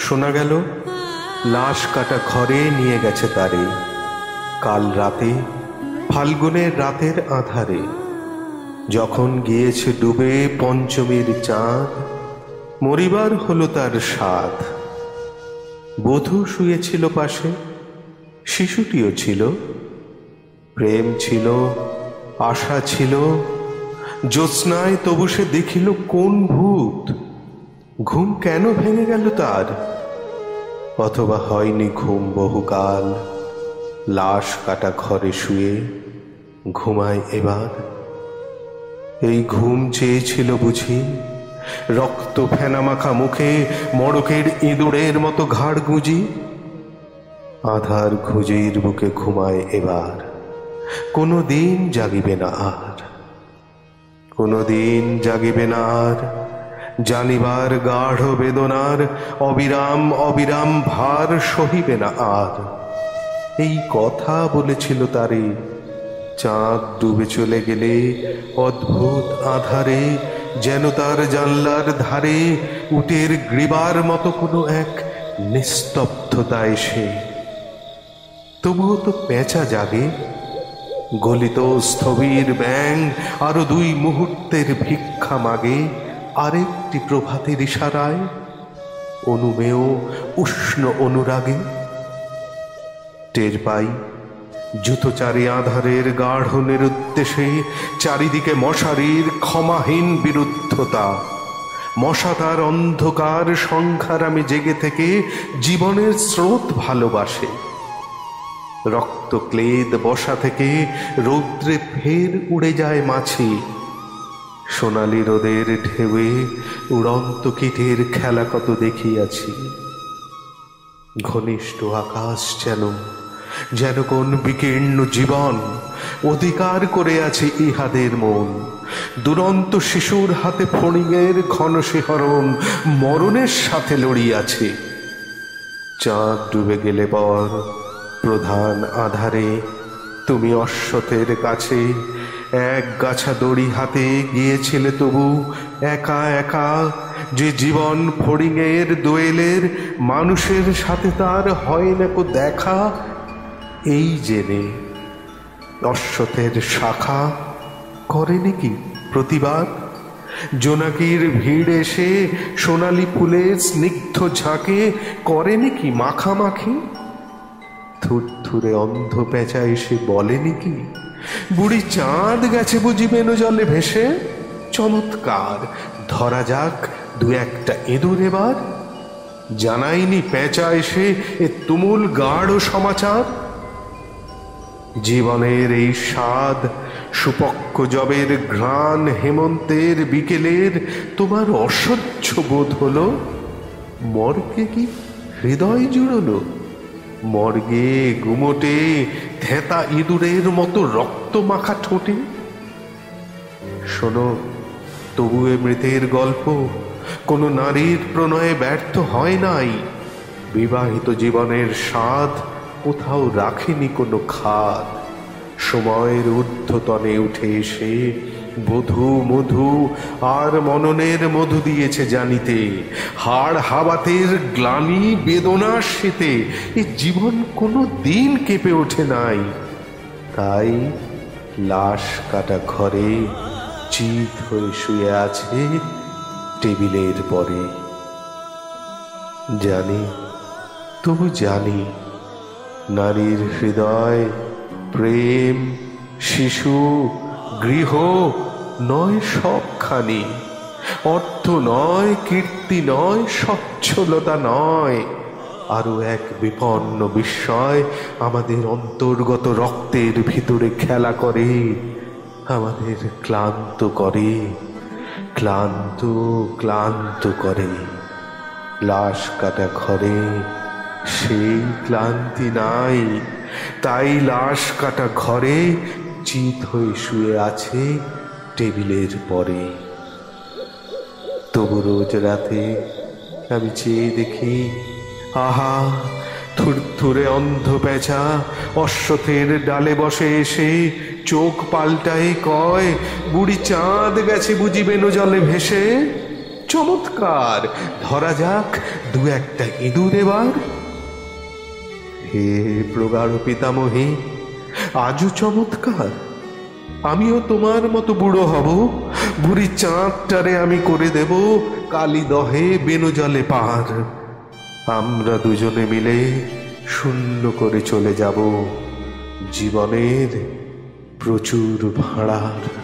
শোনা গেল লাশ কাটা ঘরে নিয়ে গেছে তারে। কাল রাতে, ফাল্গুনের রাতের আধারে, যখন গিয়েছে ডুবে পঞ্চমীর চাঁদ, মরিবার হলো তার সাধ। বধূ শুয়েছিল পাশে, শিশুটিও ছিল। প্রেম ছিল, আশা ছিল, জ্যোৎস্নায় তবু সে দেখিল কোন ভূত। ঘুম কেন ভেঙে গেল তার? অথবা হয়নি ঘুম বহুকাল, লাশ কাটা ঘরে শুয়ে ঘুমায় এবার। এই ঘুম চেয়েছিল বুঝি, রক্ত ফেনা মাখা মুখে মড়কের ইঁদুরের মতো ঘাড় গুঁজি। আধার খুঁজির বুকে ঘুমায় এবার, কোনো দিন জাগিবে না আর, কোনো দিন জাগিবে না আর। জানিবার গাঢ় বেদনার অবিরাম অবিরাম ভার সহিবে না আর। এই কথা বলেছিল তারে চাঁদ ডুবে চলে গেলে অদ্ভুত আধারে, যেন তার জানলার ধারে উটের গ্রীবার মতো কোনো এক নিস্তব্ধতা এসে। তবুও তো পেঁচা জাগে, গলিত স্থবির ব্যাং আরো 2 মুহূর্তের ভিক্ষা মাগে আরেকটি প্রভাতের ইশারায়, অনুমেয় উষ্ণ অনুরাগে। টের পাই জুতোচারী আধারের গাঢ়নের উদ্দেশ্যে চারিদিকে মশারির ক্ষমাহীন বিরুদ্ধতা। মশা তার অন্ধকার সংখ্যারামে জেগে থেকে জীবনের স্রোত ভালোবাসে। রক্ত ক্লেদ বসা থেকে রৌদ্রে ফের উড়ে যায় মাছি। সোনালি রোদের ঢেউয়ে উড়ন্ত কীটের খেলা কত দেখিয়াছি। ঘনিষ্ঠ আকাশ যেন যেন কোন বিকীর্ণ জীবন অধিকার করে আছে ইহাদের মন। দুরন্ত শিশুর হাতে ফড়িংয়ের ঘন শিহরণ মরণের সাথে লড়িয়াছে। চাঁদ ডুবে গেলে পর প্রধান আধারে তুমি অশ্বথের কাছে এক গাছা দড়ি হাতে গিয়েছিলে তবু একা একা, যে জীবন ফড়িংয়ের দোয়েলের মানুষের সাথে তার হয় না কো দেখা। এই জেনে অশ্বথের শাখা করেনি কি প্রতিবাদ? জোনাকির ভিড় এসে সোনালি ফুলের স্নিগ্ধ ঝাঁকে করেনি কি মাখামাখি? থুরথুরে অন্ধ পেঁচা এসে বলেনি কি বুড়ি চাঁদ গেছে বুঝি বেনো জলে ভেসে? চমৎকার, ধরা যাক 2-1টা ইঁদুর এবার। জানাইনি পেঁচা এসে এ তুমুল গাঢ় সমাচার? জীবনের এই স্বাদ সুপক্ষ জবের ঘ্রাণ হেমন্তের বিকেলের তোমার অসহ্য বোধ হলো? মর্গে কি হৃদয় জুড়লো? মর্গে গুমোটে থেতা ইঁদুরের মতো রক্ত মাখা ঠোঁটে? শোনো, তবু এ মৃতের গল্প কোনো নারীর প্রণয়ে ব্যর্থ হয় নাই। বিবাহিত জীবনের স্বাদ কোথাও রাখেনি কোনো খাদ। সময়ের ঊর্ধ্বতনে উঠে এসে বধূ মধু আর মননের মধু দিয়েছে জানিতে। হাড় হাবাতের গ্লানি বেদনা শীতে এ জীবন কোনো দিন কেঁপে ওঠে নাই। তাই লাশ কাটা ঘরে চিত হয়ে শুয়ে আছে টেবিলের পরে। জানি, তবু জানি নারীর হৃদয় প্রেম, শিশু, গৃহ নয় সবখানি। অর্থ নয়, কীর্তি নয়, সচ্ছলতা নয়, আরো এক বিপন্ন বিস্ময় আমাদের অন্তর্গত রক্তের ভিতরে খেলা করে, আমাদের ক্লান্ত করে, ক্লান্ত ক্লান্ত করে। লাশ কাটা ঘরে সেই ক্লান্তি নাই, তাই লাশ কাটা ঘরে চিত হয়ে শুয়ে আছে টেবিলের পরে। তবু রোজ রাতে আমি চেয়ে দেখি, আহা, থুরথুরে অন্ধ পেঁচা অশ্বথের ডালে বসে এসে চোখ পাল্টায় কয়, বুড়ি চাঁদ গেছে বুঝি বেনো জলে ভেসে? চমৎকার, ধরা যাক দু একটা ইঁদুর এবার। হে প্রগাঢ় পিতামহী, আজও চমৎকার। আমিও তোমার মতো বুড়ো হব, বুড়ি চাঁদটারে আমি করে দেব কালি দহে বেনজালে পার। আমরা দুজনে মিলে শূন্য করে চলে যাব জীবনের প্রচুর ভাড়ার।